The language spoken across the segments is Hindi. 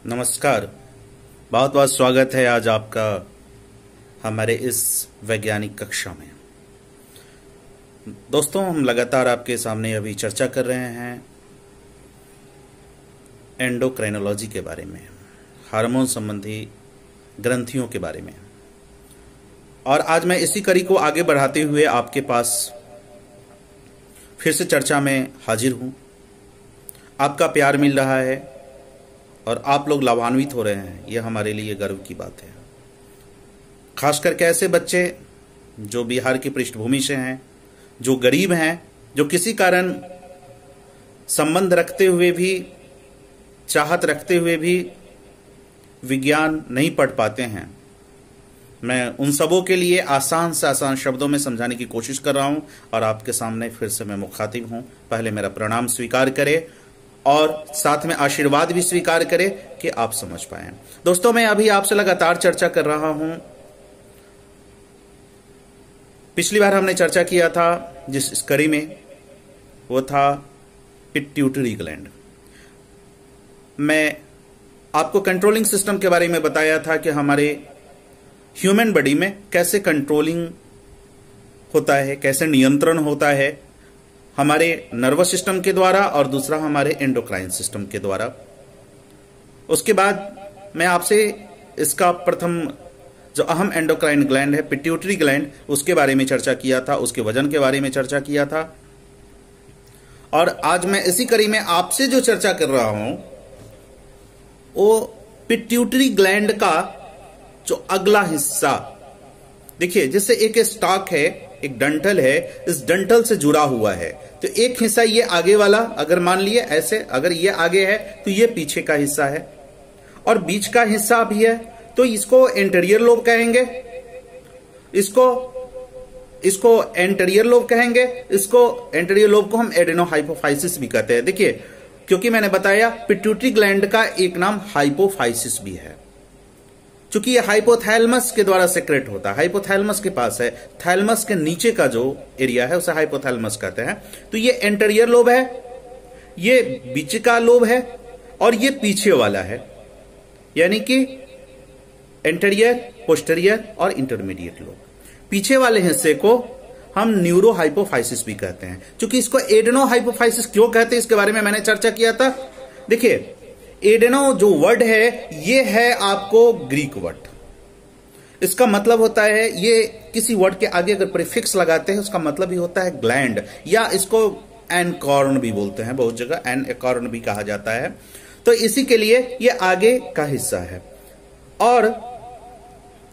नमस्कार। बहुत बहुत स्वागत है आज आपका हमारे इस वैज्ञानिक कक्षा में। दोस्तों, हम लगातार आपके सामने अभी चर्चा कर रहे हैं एंडोक्राइनोलॉजी के बारे में, हार्मोन संबंधी ग्रंथियों के बारे में। और आज मैं इसी कड़ी को आगे बढ़ाते हुए आपके पास फिर से चर्चा में हाजिर हूं। आपका प्यार मिल रहा है और आप लोग लाभान्वित हो रहे हैं, यह हमारे लिए गर्व की बात है। खास करके ऐसे बच्चे जो बिहार की पृष्ठभूमि से हैं, जो गरीब हैं, जो किसी कारण संबंध रखते हुए भी, चाहत रखते हुए भी विज्ञान नहीं पढ़ पाते हैं। मैं उन सबों के लिए आसान से आसान शब्दों में समझाने की कोशिश कर रहा हूं और आपके सामने फिर से मैं मुखातिब हूं। पहले मेरा प्रणाम स्वीकार करें और साथ में आशीर्वाद भी स्वीकार करें कि आप समझ पाए। दोस्तों, मैं अभी आपसे लगातार चर्चा कर रहा हूं। पिछली बार हमने चर्चा किया था जिस कड़ी में, वो था पिट्यूटरी ग्लैंड। मैं आपको कंट्रोलिंग सिस्टम के बारे में बताया था कि हमारे ह्यूमन बॉडी में कैसे कंट्रोलिंग होता है, कैसे नियंत्रण होता है, हमारे नर्वस सिस्टम के द्वारा और दूसरा हमारे एंडोक्राइन सिस्टम के द्वारा। उसके बाद मैं आपसे इसका प्रथम जो अहम एंडोक्राइन ग्लैंड है, पिट्यूटरी ग्लैंड, उसके बारे में चर्चा किया था, उसके वजन के बारे में चर्चा किया था। और आज मैं इसी कड़ी में आपसे जो चर्चा कर रहा हूं वो पिट्यूटरी ग्लैंड का जो अगला हिस्सा, देखिए जैसे एक स्टॉक है, एक डंठल है, इस डंठल से जुड़ा हुआ है। तो एक हिस्सा ये आगे वाला, अगर मान लिए ऐसे, अगर ये आगे है तो ये पीछे का हिस्सा है, और बीच का हिस्सा भी है, तो इसको एंटीरियर लोब कहेंगे, इसको एंटीरियर लोब कहेंगे, इसको एंटीरियर लोब को हम एडेनोहाइपोफाइसिस भी कहते हैं। देखिए, क्योंकि मैंने बताया पिट्यूटरी ग्लैंड का एक नाम हाइपोफाइसिस भी है, क्योंकि ये हाइपोथैलेमस के द्वारा सेक्रेट होता है। हाइपोथैलेमस के पास है, थैलेमस के नीचे का जो एरिया है उसे हाइपोथैलेमस कहते हैं। तो ये एंटीरियर लोब है, ये बीच का लोब है, और ये पीछे वाला है, यानी कि एंटीरियर, पोस्टीरियर और इंटरमीडिएट लोब। पीछे वाले हिस्से को हम न्यूरोहाइपोफाइसिस भी कहते हैं। क्योंकि इसको एडेनोहाइपोफाइसिस क्यों कहते हैं, इसके बारे में मैंने चर्चा किया था। देखिए, एडेनो जो वर्ड है, ये है आपको ग्रीक वर्ड। इसका मतलब होता है, ये किसी वर्ड के आगे अगर प्रीफिक्स लगाते हैं उसका मतलब ही होता है ग्लैंड, या इसको एनकॉर्न भी बोलते हैं, बहुत जगह एनकॉर्न भी कहा जाता है। तो इसी के लिए ये आगे का हिस्सा है। और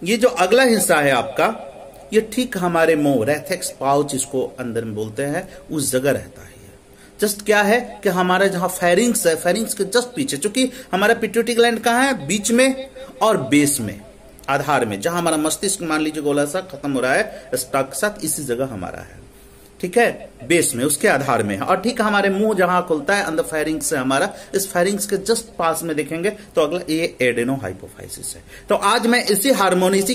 ये जो अगला हिस्सा है आपका, ये ठीक हमारे मुंह, रेथेक्स पाउच इसको अंदर में बोलते हैं, उस जगह रहता है। जस्ट क्या है कि हमारा जहां फेरिंग्स है, फेरिंग्स के जस्ट पीछे, चूंकि हमारा पिट्यूटरी ग्लैंड कहां है, बीच में और बेस में, आधार में, जहां हमारा मस्तिष्क मान लीजिए गोला सा खत्म हो रहा है स्टॉक के साथ, इसी जगह हमारा है। ठीक है, बेस में, उसके आधार में है। और ठीक हमारे मुंह जहां खुलता है अंदर फेरिंग्स से हमारा, इस फेरिंग्स के जस्ट पास में देखेंगे तो अगला ये एडेनोहाइपोफाइसिस है। तो आज मैं इसी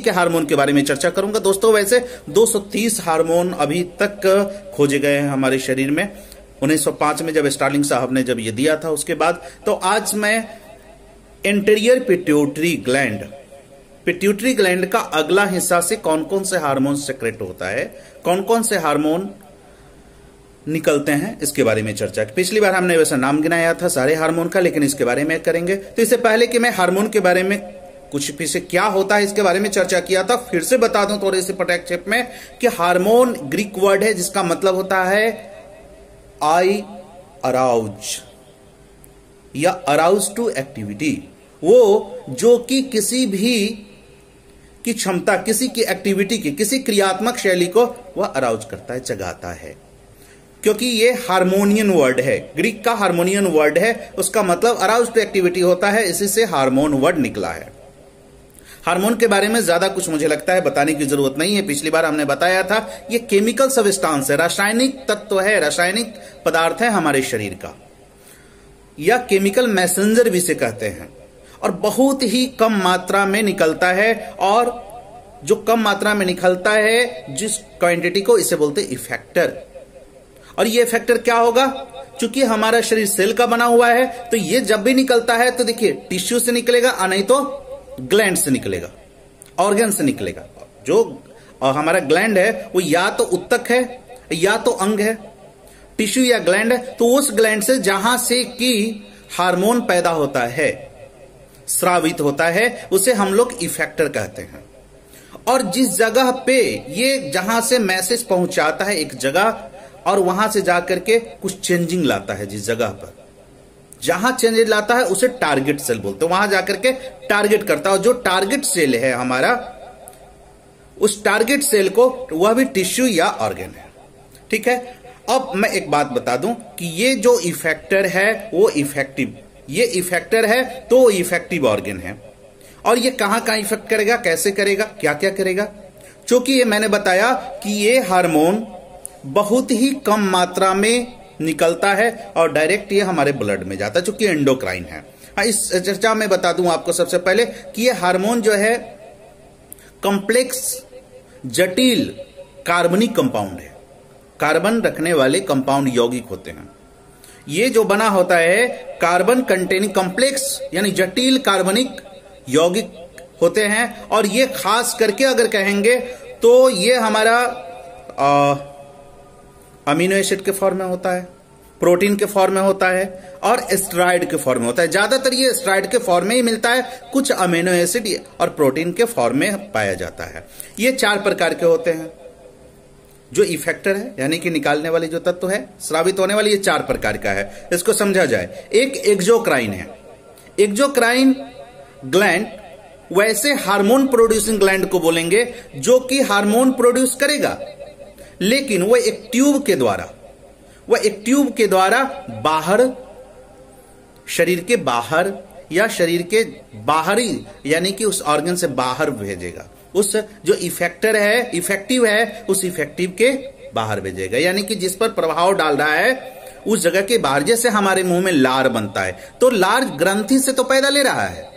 के हार्मोन के बारे में चर्चा करूंगा। दोस्तों, वैसे 230 हार्मोन अभी तक खोजे गए हैं हमारे शरीर में, 1905 में जब स्टार्लिंग साहब ने जब ये दिया था उसके बाद। तो आज मैं एंटीरियर पिट्यूटरी ग्लैंड का अगला हिस्सा से कौन कौन से हार्मोन सेक्रेट होता है, कौन कौन से हार्मोन निकलते हैं, इसके बारे में चर्चा की। पिछली बार हमने वैसा नाम गिनाया था सारे हार्मोन का, लेकिन इसके बारे में करेंगे। तो इससे पहले कि मैं हार्मोन के बारे में कुछ पीछे क्या होता है इसके बारे में चर्चा किया था, फिर से बता दूं थोड़े से पटाक्षेप में कि हार्मोन ग्रीक वर्ड है जिसका मतलब होता है आई अराउज या अराउज टू एक्टिविटी। वो जो कि किसी भी की क्षमता, किसी की एक्टिविटी की, किसी क्रियात्मक शैली को वह अराउज करता है, जगाता है। क्योंकि ये हार्मोनियन वर्ड है, ग्रीक का हार्मोनियन वर्ड है, उसका मतलब अराउज टू एक्टिविटी होता है, इसी से हार्मोन वर्ड निकला है। हार्मोन के बारे में ज्यादा कुछ मुझे लगता है बताने की जरूरत नहीं है। पिछली बार हमने बताया था ये केमिकल सब्सटेंस है, रासायनिक तत्व है, रासायनिक पदार्थ है हमारे शरीर का, या केमिकल मैसेंजर भी इसे कहते हैं। और बहुत ही कम मात्रा में निकलता है, और जो कम मात्रा में निकलता है जिस क्वांटिटी को, इसे बोलते हैं इफेक्टर। और ये इफेक्टर क्या होगा, चूंकि हमारा शरीर सेल का बना हुआ है, तो ये जब भी निकलता है तो देखिए टिश्यू से निकलेगा और नहीं तो ग्लैंड से निकलेगा, ऑर्गन से निकलेगा। जो हमारा ग्लैंड है वो या तो उत्तक है या तो अंग है, टिश्यू या ग्लैंड है, तो उस ग्लैंड से जहां से कि हार्मोन पैदा होता है, स्रावित होता है, उसे हम लोग इफेक्टर कहते हैं। और जिस जगह पे ये जहां से मैसेज पहुंचाता है एक जगह और वहां से जाकर के कुछ चेंजिंग लाता है, जिस जगह पर जहां चेंजेस लाता है उसे टारगेट सेल बोलते हैं। वहां जाकर के टारगेट करता है, जो टारगेट सेल है हमारा, उस टारगेट सेल को वह भी टिश्यू या ऑर्गन है। ठीक है, अब मैं एक बात बता दूं कि ये जो इफेक्टर है वो इफेक्टिव, ये इफेक्टर है तो इफेक्टिव ऑर्गन है। और ये कहां कहां इफेक्ट करेगा, कैसे करेगा, क्या क्या करेगा? क्योंकि ये मैंने बताया कि ये हार्मोन बहुत ही कम मात्रा में निकलता है और डायरेक्ट ये हमारे ब्लड में जाता है, चूंकि एंडोक्राइन है। इस चर्चा में बता दूं आपको सबसे पहले कि ये हार्मोन जो है कॉम्प्लेक्स, जटिल कार्बनिक कंपाउंड है। कार्बन रखने वाले कंपाउंड यौगिक होते हैं। ये जो बना होता है कार्बन कंटेनिंग कॉम्प्लेक्स यानी जटिल कार्बनिक यौगिक होते हैं। और ये खास करके अगर कहेंगे तो ये हमारा अमीनो एसिड के फॉर्म में होता है, प्रोटीन के फॉर्म में होता है और एस्टेरॉइड के फॉर्म में होता है। ज्यादातर ये एस्टेरॉइड के फॉर्म में ही मिलता है, कुछ अमीनो एसिड और प्रोटीन के फॉर्म में पाया जाता है। ये 4 प्रकार के होते हैं जो इफेक्टर है, यानी कि निकालने वाली जो तत्व है, स्रावित होने वाली, ये 4 प्रकार का है। इसको समझा जाए। एक एक्सोक्राइन है। एक्सोक्राइन ग्लैंड वैसे हार्मोन प्रोड्यूसिंग ग्लैंड को बोलेंगे जो कि हार्मोन प्रोड्यूस करेगा, लेकिन वह एक ट्यूब के द्वारा बाहर, शरीर के बाहर या शरीर के बाहरी यानी कि उस ऑर्गन से बाहर भेजेगा। उस जो इफेक्टर है, इफेक्टिव है, उस इफेक्टिव के बाहर भेजेगा, यानी कि जिस पर प्रभाव डाल रहा है उस जगह के बाहर। जैसे हमारे मुंह में लार बनता है तो लार ग्रंथि से तो पैदा ले रहा है,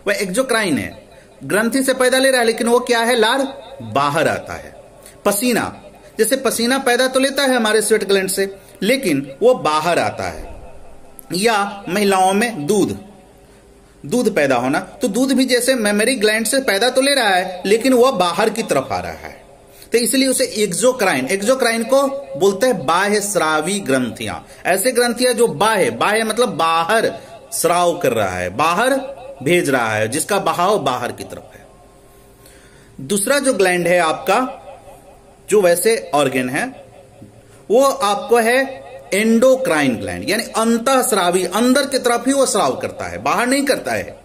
वह एक्सोक्राइन है, ग्रंथि से पैदा ले रहा है, लेकिन वो क्या है, लार बाहर आता है। पसीना, जैसे पसीना पैदा तो लेता है हमारे स्वेट ग्लैंड से, लेकिन वो बाहर आता है। या महिलाओं में दूध पैदा होना, तो दूध भी जैसे मेमरी ग्लैंड से पैदा तो ले रहा है, लेकिन वह बाहर की तरफ आ रहा है, तो इसलिए उसे एक्सोक्राइन को बोलते हैं बाह्य स्रावी ग्रंथियां। ऐसे ग्रंथियां जो बाह्य मतलब बाहर स्राव कर रहा है, बाहर भेज रहा है, जिसका बहाव बाहर की तरफ है। दूसरा जो ग्लैंड है आपका, जो वैसे ऑर्गन है, वो आपको है एंडोक्राइन ग्लैंड, यानी अंतःस्रावी, अंदर की तरफ ही वो स्राव करता है, बाहर नहीं करता है।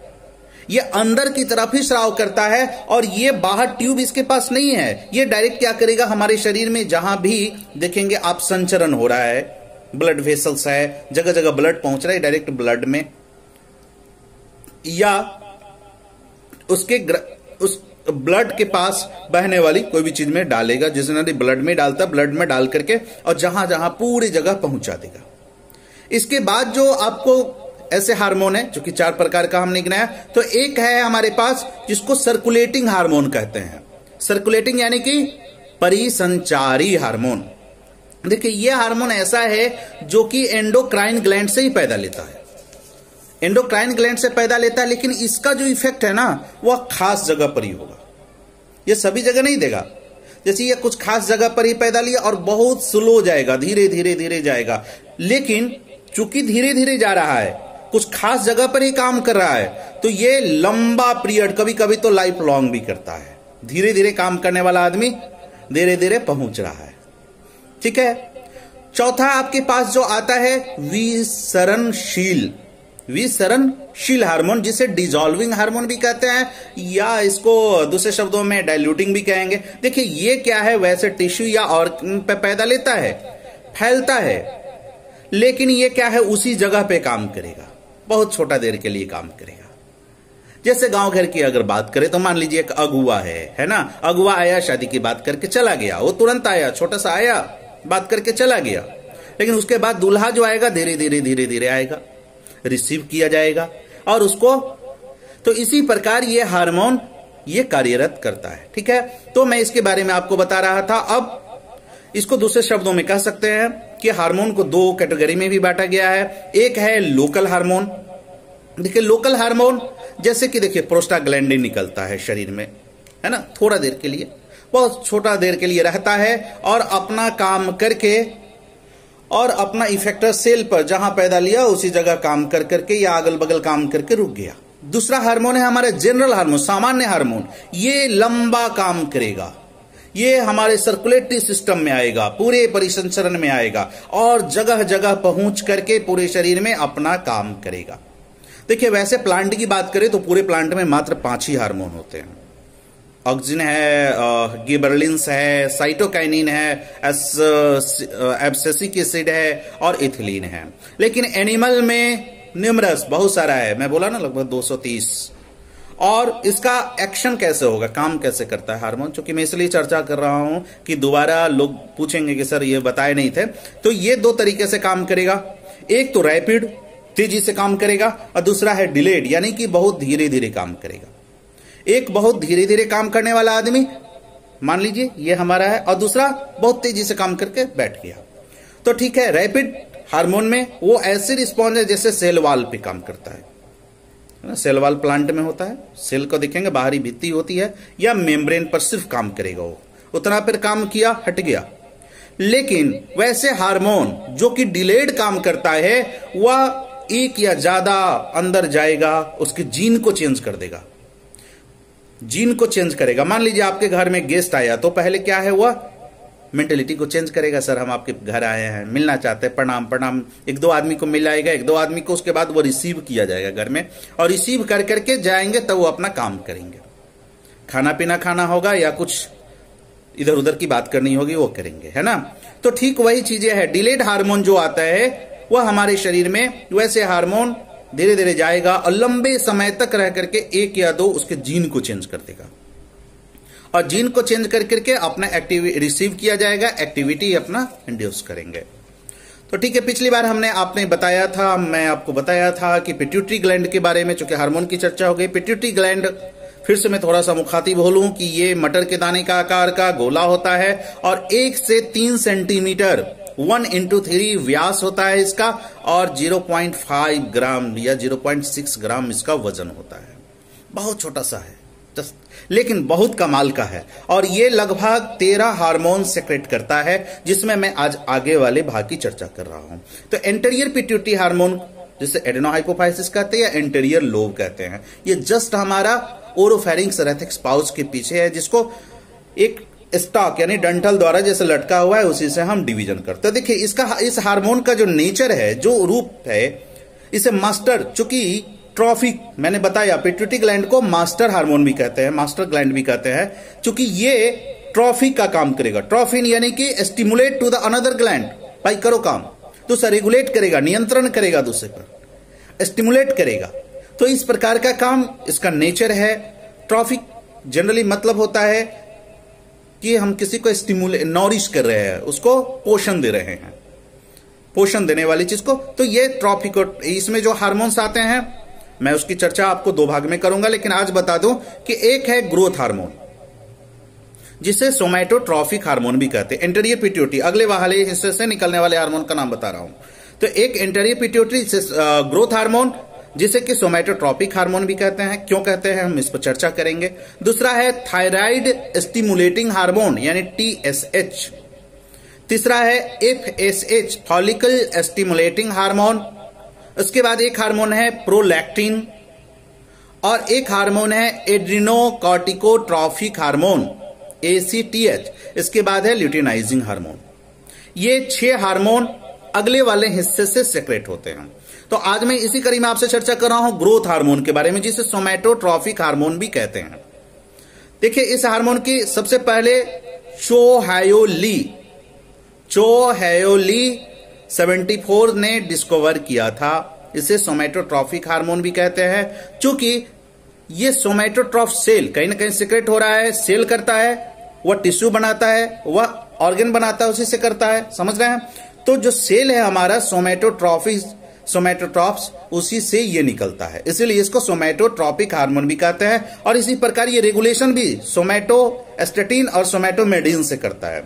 ये अंदर की तरफ ही स्राव करता है और ये बाहर ट्यूब इसके पास नहीं है। ये डायरेक्ट क्या करेगा, हमारे शरीर में जहां भी देखेंगे आप संचरण हो रहा है, ब्लड वेसल्स है, जगह जगह ब्लड पहुंच रहा है डायरेक्ट ब्लड में, या उस ब्लड के पास बहने वाली कोई भी चीज में डालेगा, जिसने ब्लड में डालता, ब्लड में डाल करके और जहां जहां पूरी जगह पहुंचा देगा। इसके बाद जो आपको ऐसे हार्मोन है, जो कि 4 प्रकार का हमने गिनाया, तो एक है हमारे पास जिसको सर्कुलेटिंग हार्मोन कहते हैं। सर्कुलेटिंग यानी कि परिसंचारी हार्मोन। देखिए ये हार्मोन ऐसा है जो कि एंडोक्राइन ग्लैंड से ही पैदा लेता है, एंडोक्राइन ग्लैंड से पैदा लेता है, लेकिन इसका जो इफेक्ट है ना वह खास जगह पर ही होगा, ये सभी जगह नहीं देगा। जैसे ये कुछ खास जगह पर ही पैदा लिया और बहुत स्लो जाएगा, धीरे धीरे जाएगा, लेकिन चूंकि धीरे धीरे जा रहा है, कुछ खास जगह पर ही काम कर रहा है, तो ये लंबा पीरियड, कभी कभी तो लाइफ लॉन्ग भी करता है। धीरे धीरे काम करने वाला आदमी धीरे धीरे पहुंच रहा है। ठीक है, चौथा आपके पास जो आता है विसरणशील हार्मोन, जिसे डिजॉल्विंग हार्मोन भी कहते हैं, या इसको दूसरे शब्दों में डाइल्यूटिंग भी कहेंगे। देखिए ये क्या है, वैसे टिश्यू या ऑर्गन पे पैदा लेता है, फैलता है, लेकिन ये क्या है, उसी जगह पे काम करेगा, बहुत छोटा देर के लिए काम करेगा। जैसे गांव घर की अगर बात करें तो मान लीजिए एक अगुआ है ना, अगुआ आया, शादी की बात करके चला गया, वो तुरंत आया, छोटा सा आया, बात करके चला गया, लेकिन उसके बाद दूल्हा जो आएगा धीरे धीरे आएगा, रिसीव किया जाएगा और उसको, तो इसी प्रकार ये हार्मोन ये कार्यरत करता है। ठीक है, तो मैं इसके बारे में आपको बता रहा था। अब इसको दूसरे शब्दों में कह सकते हैं कि हार्मोन को दो कैटेगरी में भी बांटा गया है। एक है लोकल हार्मोन। देखिए लोकल हार्मोन जैसे कि देखिए प्रोस्टाग्लैंडिन निकलता है शरीर में, है ना, थोड़ा देर के लिए, बहुत छोटा देर के लिए रहता है और अपना काम करके और अपना इफेक्टर सेल पर जहां पैदा लिया उसी जगह काम कर करके या अगल बगल काम करके रुक गया। दूसरा हार्मोन है हमारा जनरल हार्मोन, सामान्य हार्मोन। ये लंबा काम करेगा, ये हमारे सर्कुलेटरी सिस्टम में आएगा, पूरे परिसंचरण में आएगा और जगह जगह पहुंच करके पूरे शरीर में अपना काम करेगा। देखिए वैसे प्लांट की बात करें तो पूरे प्लांट में मात्र 5 ही हार्मोन होते हैं। ऑक्सिन है, गिबरलिन्स है, साइटोकाइनिन है, एब्सिसिक एसिड है और इथिलीन है। लेकिन एनिमल में न्यूमरस बहुत सारा है, मैं बोला ना लगभग 230। और इसका एक्शन कैसे होगा, काम कैसे करता है हार्मोन, चूंकि मैं इसलिए चर्चा कर रहा हूं कि दोबारा लोग पूछेंगे कि सर ये बताए नहीं थे। तो ये 2 तरीके से काम करेगा, एक तो रैपिड तेजी से काम करेगा और दूसरा है डिलेड यानी कि बहुत धीरे धीरे काम करेगा। एक बहुत धीरे धीरे काम करने वाला आदमी मान लीजिए ये हमारा है और दूसरा बहुत तेजी से काम करके बैठ गया। तो ठीक है, रैपिड हार्मोन में वो ऐसे रिस्पॉन्स है जैसे सेल वाल पे काम करता है ना, सेल वाल प्लांट में होता है, सेल को देखेंगे बाहरी भित्ति होती है या मेम्ब्रेन पर सिर्फ काम करेगा, वो उतना पर काम किया हट गया। लेकिन वैसे हार्मोन जो कि डिलेड काम करता है वह एक या ज्यादा अंदर जाएगा, उसके जीन को चेंज कर देगा, जीन को चेंज करेगा। मान लीजिए आपके घर में गेस्ट आया तो पहले क्या है, वह मेंटेलिटी को चेंज करेगा, सर हम आपके घर आए हैं, मिलना चाहते हैं, प्रणाम प्रणाम, 1-2 आदमी को मिलाएगा, 1-2 आदमी को, उसके बाद वो रिसीव किया जाएगा घर में और रिसीव कर करके जाएंगे तब वो अपना काम करेंगे, खाना पीना खाना होगा या कुछ इधर उधर की बात करनी होगी वो करेंगे, है ना। तो ठीक वही चीजें है, डिलेड हार्मोन जो आता है वह हमारे शरीर में वैसे हार्मोन धीरे धीरे जाएगा और लंबे समय तक रह करके 1 या 2 उसके जीन को चेंज कर देगा और जीन को चेंज कर करके अपना एक्टिविटी रिसीव किया जाएगा, एक्टिविटी अपना इंड्यूस करेंगे। तो ठीक है, पिछली बार आपने बताया था, मैं आपको बताया था कि पिट्यूटरी ग्लैंड के बारे में, चूंकि हार्मोन की चर्चा हो गई। पिट्यूटरी ग्लैंड फिर से मैं थोड़ा सा मुखातिब बोलूं कि ये मटर के दाने का आकार का गोला होता है और 1 से 3 सेंटीमीटर 1x3 व्यास होता है इसका और 0.5 ग्राम या 0.6 ग्राम इसका वजन होता है। बहुत छोटा सा है लेकिन बहुत कमाल का है और ये लगभग 13 हार्मोन सेक्रेट करता है, जिसमें मैं आज आगे वाले भाग की चर्चा कर रहा हूं। तो एंटीरियर पिट्यूटरी हार्मोन जिसे एडेनोहाइपोफाइसिस कहते हैं या एंटीरियर लोब कहते हैं, ये जस्ट हमारा ओरोफेरिंक्स रेथिक्स पाउच के पीछे है, जिसको एक स्टॉक यानी डंठल द्वारा जैसे लटका हुआ है उसी से हम डिवीजन करते हैं। देखिए इस हार्मोन का जो नेचर है, जो रूप है, इसे मास्टर, चूंकि ट्रॉफिक मैंने बताया पिट्यूटरी ग्लैंड को मास्टर हार्मोन भी कहते हैं, मास्टर ग्लैंड भी कहते हैं, चूंकि ये ट्रॉफिक का काम करेगा। ट्रॉफिन यानी कि stimulate to the another gland, भाई करो काम, दूसरा रेगुलेट करेगा, नियंत्रण करेगा, दूसरे पर स्टिमुलेट करेगा। तो इस प्रकार का काम इसका नेचर है। ट्रॉफिक जनरली मतलब होता है कि हम किसी को स्टिमुलेट नॉरिश कर रहे हैं, उसको पोषण दे रहे हैं, पोषण देने वाली चीज को। तो ये ट्रॉफिक, इसमें जो हार्मोन्स आते हैं मैं उसकी चर्चा आपको 2 भाग में करूंगा, लेकिन आज बता दूं कि एक है ग्रोथ हार्मोन जिसे सोमैटोट्रॉफिक हार्मोन भी कहते हैं। एंटीरियर पिट्यूटरी अगले वाले हिस्से से निकलने वाले हार्मोन का नाम बता रहा हूं। तो एक एंटीरियर पिट्यूटरी ग्रोथ हार्मोन जिसे कि सोमैटोट्रॉपिक हार्मोन भी कहते हैं। क्यों कहते हैं हम इस पर चर्चा करेंगे। दूसरा है थायराइड स्टिमुलेटिंग हार्मोन यानी TSH। तीसरा है FSH फॉलिकल स्टिमुलेटिंग हार्मोन। उसके बाद एक हार्मोन है प्रोलैक्टिन और एक हार्मोन है एड्रिनोकॉर्टिकोट्रॉफिक हार्मोन ACTH। इसके बाद है ल्यूटिनाइजिंग हार्मोन। ये 6 हार्मोन अगले वाले हिस्से से सेक्रेट होते हैं। तो आज मैं इसी कड़ी में आपसे चर्चा कर रहा हूं ग्रोथ हार्मोन के बारे में, जिसे सोमैटोट्रॉफिक हार्मोन भी कहते हैं। देखिए इस हार्मोन की सबसे पहले चोहैयोली 74 ने डिस्कवर किया था। इसे सोमैटोट्रॉफिक हार्मोन भी कहते हैं, चूंकि ये सोमैटोट्रॉफ सेल कहीं ना कहीं सीक्रेट हो रहा है, सेल करता है, वह टिश्यू बनाता है, वह ऑर्गन बनाता है, उसी से करता है, समझ रहे हैं। तो जो सेल है हमारा सोमैटोट्रॉफ्स, उसी से ये निकलता है, इसीलिए इसको सोमैटोट्रॉपिक हार्मोन भी कहते हैं। और इसी प्रकार ये रेगुलेशन भी सोमैटोस्टेटिन और सोमैटोमेडिन से करता है।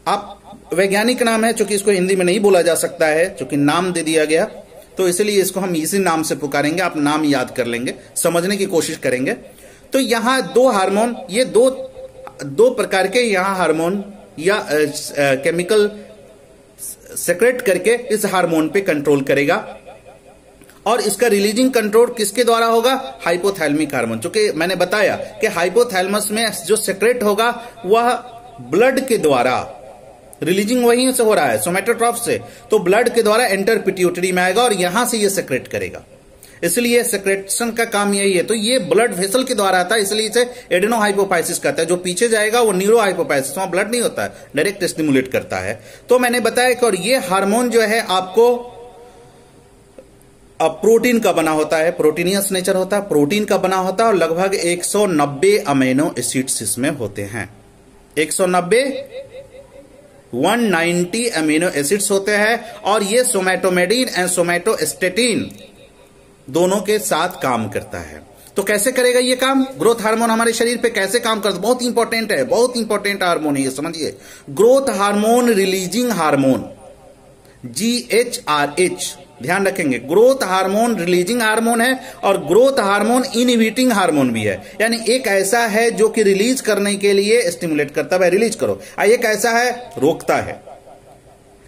आप वैज्ञानिक नाम है, चूंकि इसको हिंदी में नहीं बोला जा सकता है, चूंकि नाम दे दिया गया, तो इसलिए इसको हम इसी नाम से पुकारेंगे। आप नाम याद कर लेंगे, समझने की कोशिश करेंगे। तो यहां दो हार्मोन, ये दो प्रकार के यहां हार्मोन या केमिकल सेक्रेट करके इस हार्मोन पे कंट्रोल करेगा, और इसका रिलीजिंग कंट्रोल किसके द्वारा होगा? Hypothalamic hormone. चूंकि मैंने बताया कि हाइपोथैलेमस में जो सेक्रेट होगा वह ब्लड के द्वारा, रिलीजिंग वहीं से हो रहा है सोमैटोट्रॉफ से, तो ब्लड के द्वारा एंटर पिट्यूटरी में आएगा और यहां से ये सेक्रेट करेगा। इसलिए सेक्रेशन का काम यही है। तो ये ब्लड वेसल के द्वारा आता है, इसलिए इसे एडेनोहाइपोफाइसिस कहता है। जो पीछे जाएगा वो न्यूरोहाइपोफाइसिस, वहां ब्लड नहीं होता है, डायरेक्ट स्टिमुलेट करता है। तो मैंने बताया कि और ये हार्मोन जो है आपको प्रोटीन का बना होता है, प्रोटीनियस नेचर होता है, प्रोटीन का बना होता है, और लगभग 190 अमीनो एसिड्स इसमें होते हैं। 190 अमीनो एसिड्स होते हैं, और ये सोमैटोमेडिन एंड सोमैटोस्टेटिन दोनों के साथ काम करता है। तो कैसे करेगा ये काम? ग्रोथ हार्मोन हमारे शरीर पे कैसे काम करता है? बहुत इंपॉर्टेंट है, बहुत इंपॉर्टेंट हार्मोन है ये, समझिए। Growth hormone releasing hormone, GHRH, ध्यान रखेंगे। ग्रोथ हार्मोन रिलीजिंग हार्मोन है और ग्रोथ हार्मोन इनहिबिटिंग हार्मोन भी है। यानी एक ऐसा है जो कि रिलीज करने के लिए स्टिमुलेट करता है, रिलीज करो, एक ऐसा है रोकता है।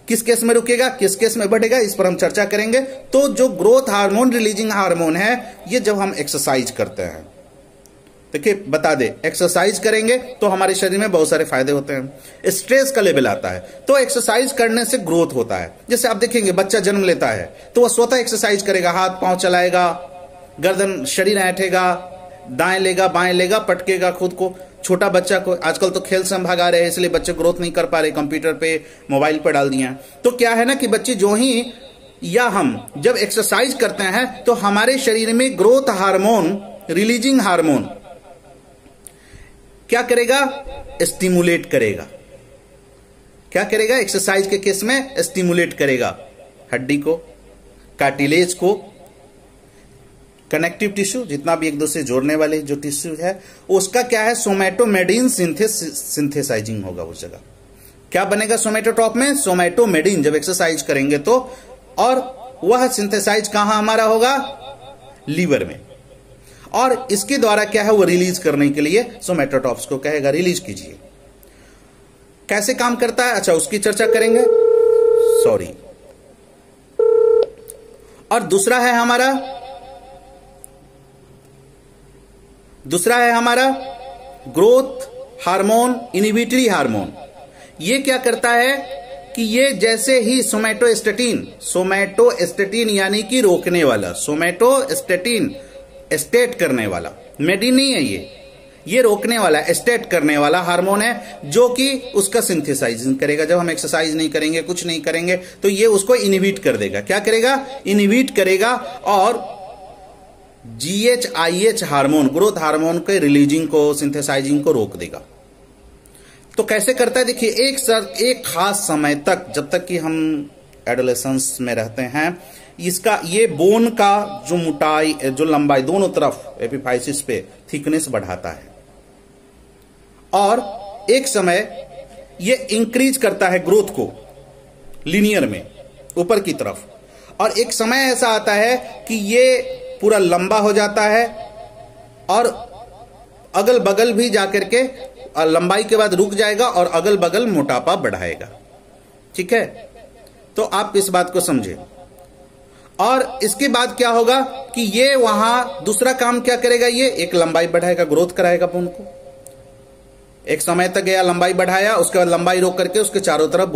किस केस में रुकेगा, किस केस में बढ़ेगा, इस पर हम चर्चा करेंगे। तो जो ग्रोथ हार्मोन रिलीजिंग हार्मोन है, ये जब हम एक्सरसाइज करते हैं, देखिए बता दे, एक्सरसाइज करेंगे तो हमारे शरीर में बहुत सारे फायदे होते हैं। स्ट्रेस का लेवल आता है, तो एक्सरसाइज करने से ग्रोथ होता है। जैसे आप देखेंगे बच्चा जन्म लेता है तो वह स्वतः एक्सरसाइज करेगा, हाथ पांव चलाएगा, गर्दन शरीर ऐंठेगा, दाएं लेगा बाएं लेगा, पटकेगा खुद को। छोटा बच्चा को आजकल तो खेल से हम भगा रहे हैं, इसलिए बच्चे ग्रोथ नहीं कर पा रहे, कंप्यूटर पे मोबाइल पे डाल दिए हैं। तो क्या है ना कि बच्चे जो ही या हम जब एक्सरसाइज करते हैं तो हमारे शरीर में ग्रोथ हार्मोन रिलीजिंग हार्मोन क्या करेगा? स्टिमुलेट करेगा। क्या करेगा? एक्सरसाइज के केस में स्टिमुलेट करेगा हड्डी को, कार्टिलेज को, कनेक्टिव टिश्यू, जितना भी एक दूसरे जोड़ने वाले जो टिश्यू है उसका क्या है? सोमैटोमेडिन सिंथेसाइजिंग होगा उस जगह। क्या बनेगा सोमैटोट्रॉप में? सोमैटोमेडिन जब एक्सरसाइज करेंगे तो, और वह सिंथेसाइज कहां हमारा होगा? लीवर में। और इसके द्वारा क्या है? वो रिलीज करने के लिए सोमैटोट्रॉप्स को कहेगा रिलीज कीजिए। कैसे काम करता है, अच्छा उसकी चर्चा करेंगे, सॉरी। और दूसरा है हमारा ग्रोथ हार्मोन इनहिबिटरी हार्मोन। ये क्या करता है कि ये जैसे ही सोमैटोस्टेटिन यानी कि रोकने वाला, सोमैटोस्टेटिन स्टेट करने वाला, मेडिन नहीं है ये रोकने वाला, स्टेट करने वाला हार्मोन है, जो कि उसका सिंथेसाइजिंग करेगा। जब हम एक्सरसाइज नहीं करेंगे, कुछ नहीं करेंगे, तो ये उसको इनहिबिट कर देगा। क्या करेगा? इनहिबिट करेगा, और GHIH हार्मोन, ग्रोथ हार्मोन के रिलीजिंग को, सिंथेसाइजिंग को रोक देगा। तो कैसे करता है? देखिए, एक खास समय तक, जब तक कि हम एडोलेसेंस में रहते हैं, इसका ये बोन का जो मोटाई, जो लंबाई दोनों तरफ एपिफाइसिस पे थिकनेस बढ़ाता है, और एक समय ये इंक्रीज करता है ग्रोथ को लीनियर में ऊपर की तरफ, और एक समय ऐसा आता है कि ये पूरा लंबा हो जाता है और अगल बगल भी जाकर के लंबाई के बाद रुक जाएगा और अगल बगल मोटापा बढ़ाएगा। ठीक है, तो आप इस बात को समझे। और इसके बाद क्या होगा कि ये वहां दूसरा काम क्या करेगा? ये एक लंबाई बढ़ाएगा, ग्रोथ कराएगा बोन को। एक समय तक गया, लंबाई बढ़ाया, उसके बाद लंबाई रोक करके उसके चारों तरफ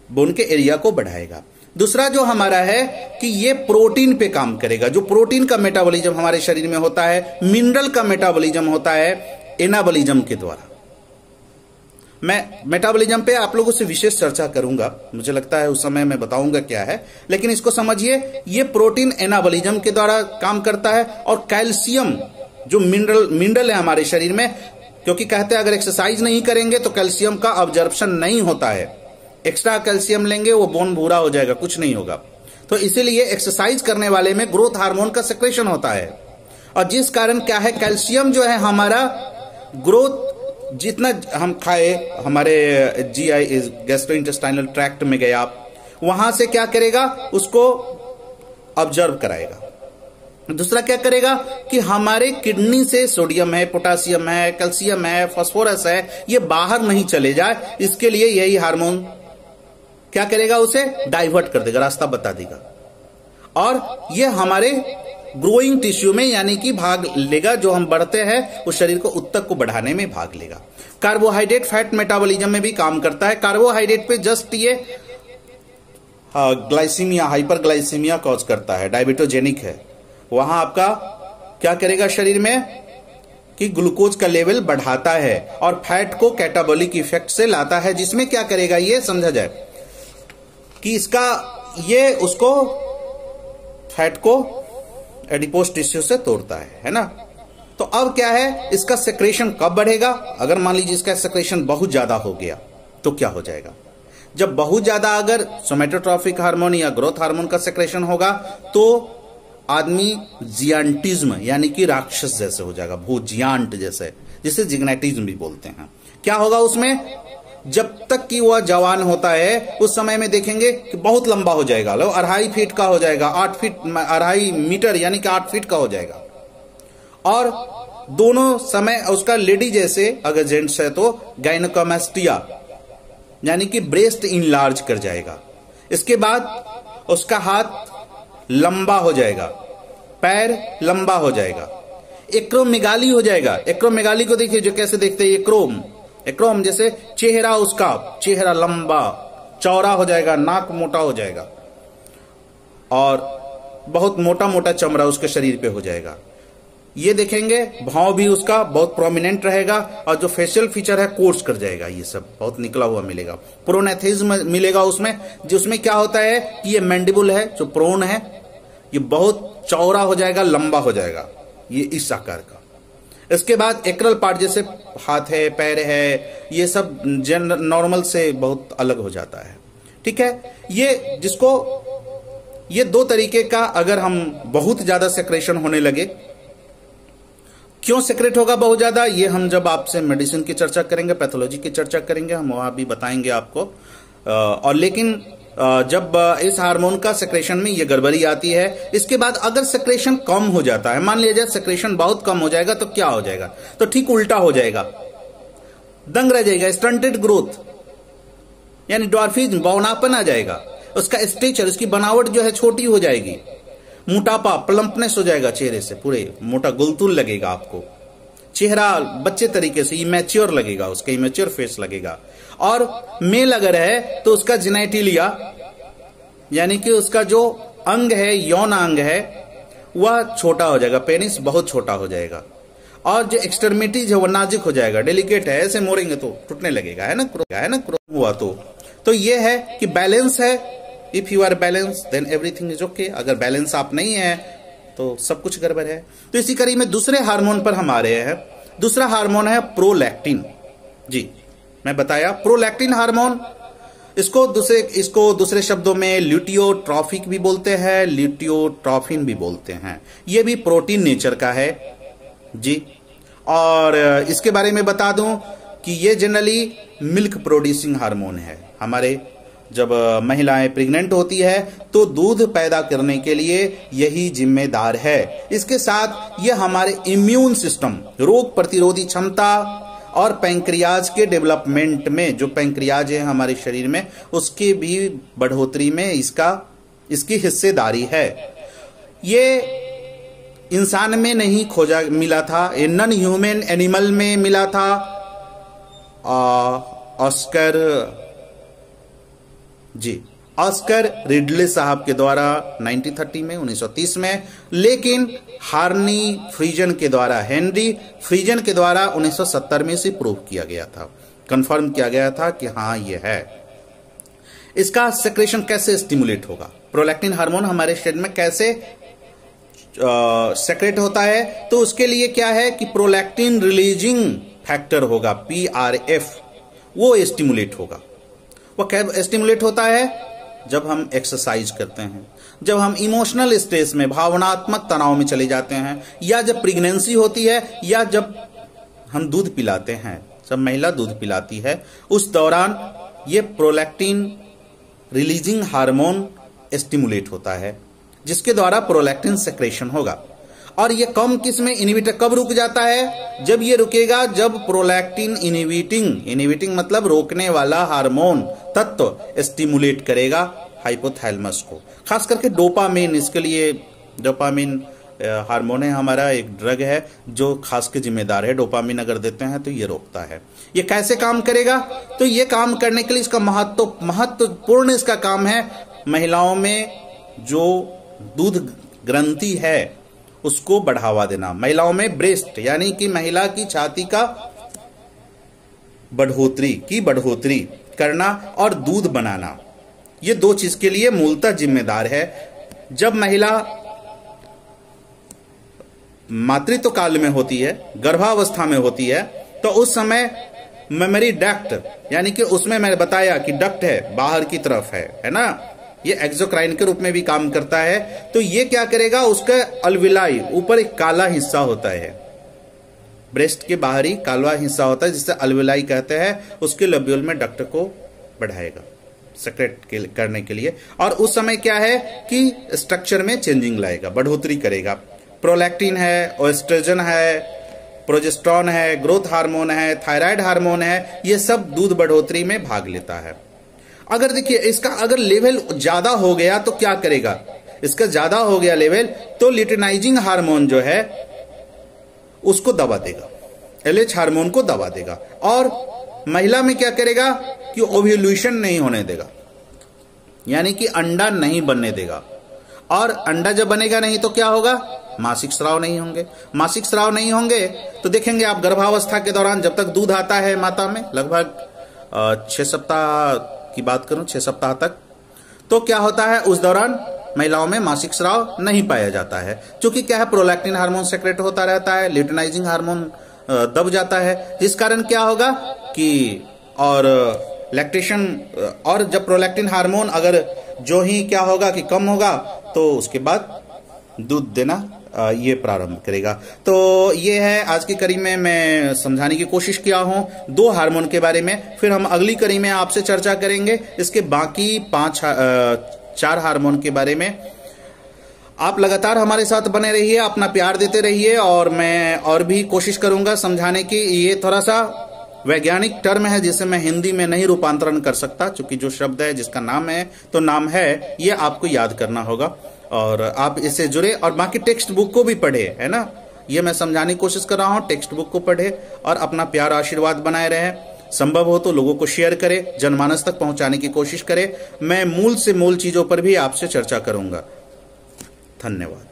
बोन के एरिया को बढ़ाएगा। दूसरा जो हमारा है कि ये प्रोटीन पे काम करेगा। जो प्रोटीन का मेटाबॉलिज्म हमारे शरीर में होता है, मिनरल का मेटाबॉलिज्म होता है एनाबॉलिज्म के द्वारा। मैं मेटाबॉलिज्म पे आप लोगों से विशेष चर्चा करूंगा, मुझे लगता है उस समय मैं बताऊंगा क्या है, लेकिन इसको समझिए, ये प्रोटीन एनाबॉलिज्म के द्वारा काम करता है। और कैल्शियम जो मिनरल है हमारे शरीर में, क्योंकि कहते हैं अगर एक्सरसाइज नहीं करेंगे तो कैल्शियम का अब्जॉर्प्शन नहीं होता है, एक्स्ट्रा कैल्शियम लेंगे वो बोन भूरा हो जाएगा, कुछ नहीं होगा। तो इसीलिए एक्सरसाइज करने वाले में ग्रोथ हार्मोन का सेक्रेशन होता है, और जिस कारण क्या है, कैल्शियम जो है हमारा ग्रोथ जितना हम खाए हमारे जीआई गैस्ट्रोइंटेस्टाइनल ट्रैक्ट में गया, वहां से क्या करेगा, उसको ऑब्जर्व कराएगा। दूसरा क्या करेगा कि हमारे किडनी से सोडियम है, पोटासियम है, कैल्शियम है, फास्फोरस है, ये बाहर नहीं चले जाए, इसके लिए यही हार्मोन क्या करेगा, उसे डाइवर्ट कर देगा, रास्ता बता देगा। और ये हमारे ग्रोइंग टिश्यू में यानी कि भाग लेगा, जो हम बढ़ते हैं उस शरीर को उत्तक को बढ़ाने में भाग लेगा। कार्बोहाइड्रेट फैट मेटाबॉलिज्म में भी काम करता है। कार्बोहाइड्रेट पे जस्ट ये ग्लाइसीमिया, हाइपरग्लाइसीमिया कॉज करता है, डायबिटोजेनिक है। वहां आपका क्या करेगा शरीर में कि ग्लूकोज का लेवल बढ़ाता है और फैट को कैटाबॉलिक इफेक्ट से लाता है, जिसमें क्या करेगा ये समझा जाए कि इसका ये उसको फैट को एडिपोज टिश्यू से तोड़ता है ना। तो अब क्या है, इसका सेक्रेशन कब बढ़ेगा, अगर मान लीजिए इसका सेक्रेशन बहुत ज्यादा हो गया तो क्या हो जाएगा, जब बहुत ज्यादा अगर सोमेटोट्रॉफिक हार्मोन या ग्रोथ हार्मोन का सेक्रेशन होगा तो आदमी जियांटिज्म यानी कि राक्षस जैसे हो जाएगा, भूत जियांट जैसे, जिसे जिग्नेटिज्म भी बोलते हैं। क्या होगा उसमें, जब तक कि वह जवान होता है उस समय में देखेंगे कि बहुत लंबा हो जाएगा, लो 2.5 फीट का हो जाएगा, 8 फीट 2.5 मीटर यानी कि 8 फीट का हो जाएगा। और दोनों समय उसका लेडी जैसे अगर जेंट्स है तो गाइनोकोमास्टिया यानी कि ब्रेस्ट इनलार्ज कर जाएगा। इसके बाद उसका हाथ लंबा हो जाएगा, पैर लंबा हो जाएगा, एक्रोमेगाली हो जाएगा। एक्रोमेगाली को देखिए जो कैसे देखते हैं, एक्रोम जैसे चेहरा, उसका चेहरा लंबा चौड़ा हो जाएगा, नाक मोटा हो जाएगा और बहुत मोटा मोटा चमड़ा उसके शरीर पे हो जाएगा। ये देखेंगे भाव भी उसका बहुत प्रोमिनेंट रहेगा और जो फेशियल फीचर है कोर्स कर जाएगा, ये सब बहुत निकला हुआ मिलेगा। प्रोनेथिज्म मिलेगा उसमें, जिसमें क्या होता है कि ये मैंडिबुल है जो प्रोन है, ये बहुत चौड़ा हो जाएगा, लंबा हो जाएगा, ये इस आकार का। इसके बाद एक्रल पार्ट जैसे हाथ है, पैर है, ये सब नॉर्मल से बहुत अलग हो जाता है। ठीक है, ये जिसको ये 2 तरीके का, अगर हम बहुत ज्यादा सेक्रेशन होने लगे, क्यों सेक्रेट होगा बहुत ज्यादा, ये हम जब आपसे मेडिसिन की चर्चा करेंगे, पैथोलॉजी की चर्चा करेंगे, हम वहां भी बताएंगे आपको। और लेकिन जब इस हार्मोन का सेक्रेशन में ये गड़बड़ी आती है, इसके बाद अगर सेक्रेशन कम हो जाता है, मान लिया जाए सेक्रेशन बहुत कम हो जाएगा तो क्या हो जाएगा, तो ठीक उल्टा हो जाएगा, दंग रह जाएगा, स्टंटेड ग्रोथ यानी ड्वार्फिज्म, बौनापन आ जाएगा, उसका स्ट्रेचर, उसकी बनावट जो है छोटी हो जाएगी, मोटापा, प्लम्पनेस हो जाएगा, चेहरे से पूरे मोटा गुलतुल लगेगा आपको, चेहरा बच्चे तरीके से इमेच्योर लगेगा, उसका इमेच्योर फेस लगेगा। और मेल अगर है तो उसका जेनेटिलिया यानी कि उसका जो अंग है, यौन अंग है, वह छोटा हो जाएगा, पेनिस बहुत छोटा हो जाएगा। और जो एक्सट्रीमिटीज है वो नाजुक हो जाएगा, डेलिकेट है, ऐसे मोड़ेंगे तो टूटने लगेगा, है ना हुआ तो ये है कि बैलेंस है। If you are balance then everything is okay. अगर बैलेंस आप नहीं है तो सब कुछ गड़बड़ है। तो इसी कड़ी में दूसरे हार्मोन पर हम आ रहे हैं। दूसरा हार्मोन है प्रोलैक्टिन। जी मैं बताया प्रोलैक्टिन हार्मोन, इसको दूसरे शब्दों में ल्यूटियोट्रॉफिक भी बोलते हैं, ल्यूटियोट्रॉफिन भी बोलते हैं। ये भी प्रोटीन नेचर का है जी। और इसके बारे में बता दूं कि ये जनरली मिल्क प्रोड्यूसिंग हार्मोन है। हमारे जब महिलाएं प्रेग्नेंट होती है तो दूध पैदा करने के लिए यही जिम्मेदार है। इसके साथ ये हमारे इम्यून सिस्टम, रोग प्रतिरोधी क्षमता और पैंक्रियाज के डेवलपमेंट में, जो पैंक्रियाज है हमारे शरीर में, उसकी भी बढ़ोतरी में इसकी हिस्सेदारी है। ये इंसान में नहीं मिला था, ये नॉन ह्यूमन एनिमल में मिला था। ऑस्कर रिडले साहब के द्वारा 1930 में, लेकिन हेनरी फ्रीजन के द्वारा 1970 में इसे प्रूव किया गया था, कंफर्म किया गया था कि हाँ ये है। इसका सेक्रेशन कैसे स्टिमुलेट होगा, प्रोलैक्टिन हार्मोन हमारे शरीर में कैसे सेक्रेट होता है, तो उसके लिए क्या है कि प्रोलैक्टिन रिलीजिंग फैक्टर होगा, PRF, वो स्टिमुलेट होगा। वो क्या स्टिमुलेट होता है? जब हम एक्सरसाइज करते हैं, जब हम इमोशनल स्ट्रेस में, भावनात्मक तनाव में चले जाते हैं, या जब प्रेगनेंसी होती है, या जब हम दूध पिलाते हैं, जब महिला दूध पिलाती है उस दौरान ये प्रोलैक्टिन रिलीजिंग हार्मोन स्टिमुलेट होता है, जिसके द्वारा प्रोलैक्टिन सेक्रेशन होगा। और ये कम किस में इनहिबिटर कब रुक जाता है? जब ये रुकेगा जब प्रोलैक्टिन इनहिबिटिंग मतलब रोकने वाला हार्मोन तत्व स्टिमुलेट करेगा हाइपोथैलेमस को, खास करके डोपामिन। इसके लिए डोपामिन हार्मोन है हमारा, एक ड्रग है जो खास के जिम्मेदार है। डोपामिन अगर देते हैं तो ये रोकता है। ये कैसे काम करेगा? तो ये काम करने के लिए इसका महत्वपूर्ण इसका काम है महिलाओं में जो दूध ग्रंथि है उसको बढ़ावा देना, महिलाओं में ब्रेस्ट यानी कि महिला की छाती का बढ़ोतरी करना और दूध बनाना। ये दो चीज के लिए मूलतः जिम्मेदार है। जब महिला मातृत्व काल में होती है, गर्भावस्था में होती है, तो उस समय मेमरी डक्ट यानी कि उसमें मैंने बताया कि डक्ट है बाहर की तरफ है ना, ये एक्सोक्राइन के रूप में भी काम करता है। तो ये क्या करेगा, उसका अल्विलाई ऊपर एक काला हिस्सा होता है, ब्रेस्ट के बाहरी काला हिस्सा होता है जिसे अल्विलाई कहते हैं, उसके लब्यूल में डक्ट को बढ़ाएगा सेक्रेट करने के लिए। और उस समय क्या है कि स्ट्रक्चर में चेंजिंग लाएगा, बढ़ोतरी करेगा। प्रोलैक्टिन है, ओएस्ट्रोजन है, प्रोजेस्टेरोन है, ग्रोथ हार्मोन है, थायराइड हार्मोन है, ये सब दूध बढ़ोतरी में भाग लेता है। अगर देखिए इसका अगर लेवल ज्यादा हो गया तो क्या करेगा, इसका ज्यादा हो गया लेवल तो ल्यूटेनाइजिंग हार्मोन जो है उसको दबा देगा, एलएच हार्मोन को दबा देगा। और महिला में क्या करेगा कि ओव्यूलेशन नहीं होने देगा, यानी कि अंडा नहीं बनने देगा। और अंडा जब बनेगा नहीं तो क्या होगा, मासिक स्राव नहीं होंगे। मासिक स्राव नहीं होंगे तो देखेंगे आप गर्भावस्था के दौरान जब तक दूध आता है माता में, लगभग 6 सप्ताह की बात करूं, 6 सप्ताह तक, तो क्या होता है उस दौरान महिलाओं में मासिक स्राव नहीं पाया जाता है। क्योंकि क्या है, प्रोलैक्टिन हार्मोन सेक्रेट होता रहता है, ल्यूटेनाइजिंग हार्मोन दब जाता है, जिस कारण क्या होगा कि और लैक्टेशन, और जब प्रोलैक्टिन हार्मोन अगर जो ही क्या होगा कि कम होगा तो उसके बाद दूध देना ये प्रारंभ करेगा। तो ये है आज की कड़ी में मैं समझाने की कोशिश किया हूं 2 हार्मोन के बारे में। फिर हम अगली कड़ी में आपसे चर्चा करेंगे इसके बाकी 4 हार्मोन के बारे में। आप लगातार हमारे साथ बने रहिए, अपना प्यार देते रहिए, और मैं और भी कोशिश करूंगा समझाने की। ये थोड़ा सा वैज्ञानिक टर्म है जिसे मैं हिंदी में नहीं रूपांतरण कर सकता, क्योंकि जो शब्द है जिसका नाम है तो नाम है, ये आपको याद करना होगा और आप इससे जुड़े और बाकी टेक्स्ट बुक को भी पढ़े, है ना। ये मैं समझाने की कोशिश कर रहा हूं, टेक्स्ट बुक को पढ़े और अपना प्यार आशीर्वाद बनाए रहे। संभव हो तो लोगों को शेयर करें, जनमानस तक पहुंचाने की कोशिश करें। मैं मूल से मूल चीजों पर भी आपसे चर्चा करूंगा। धन्यवाद।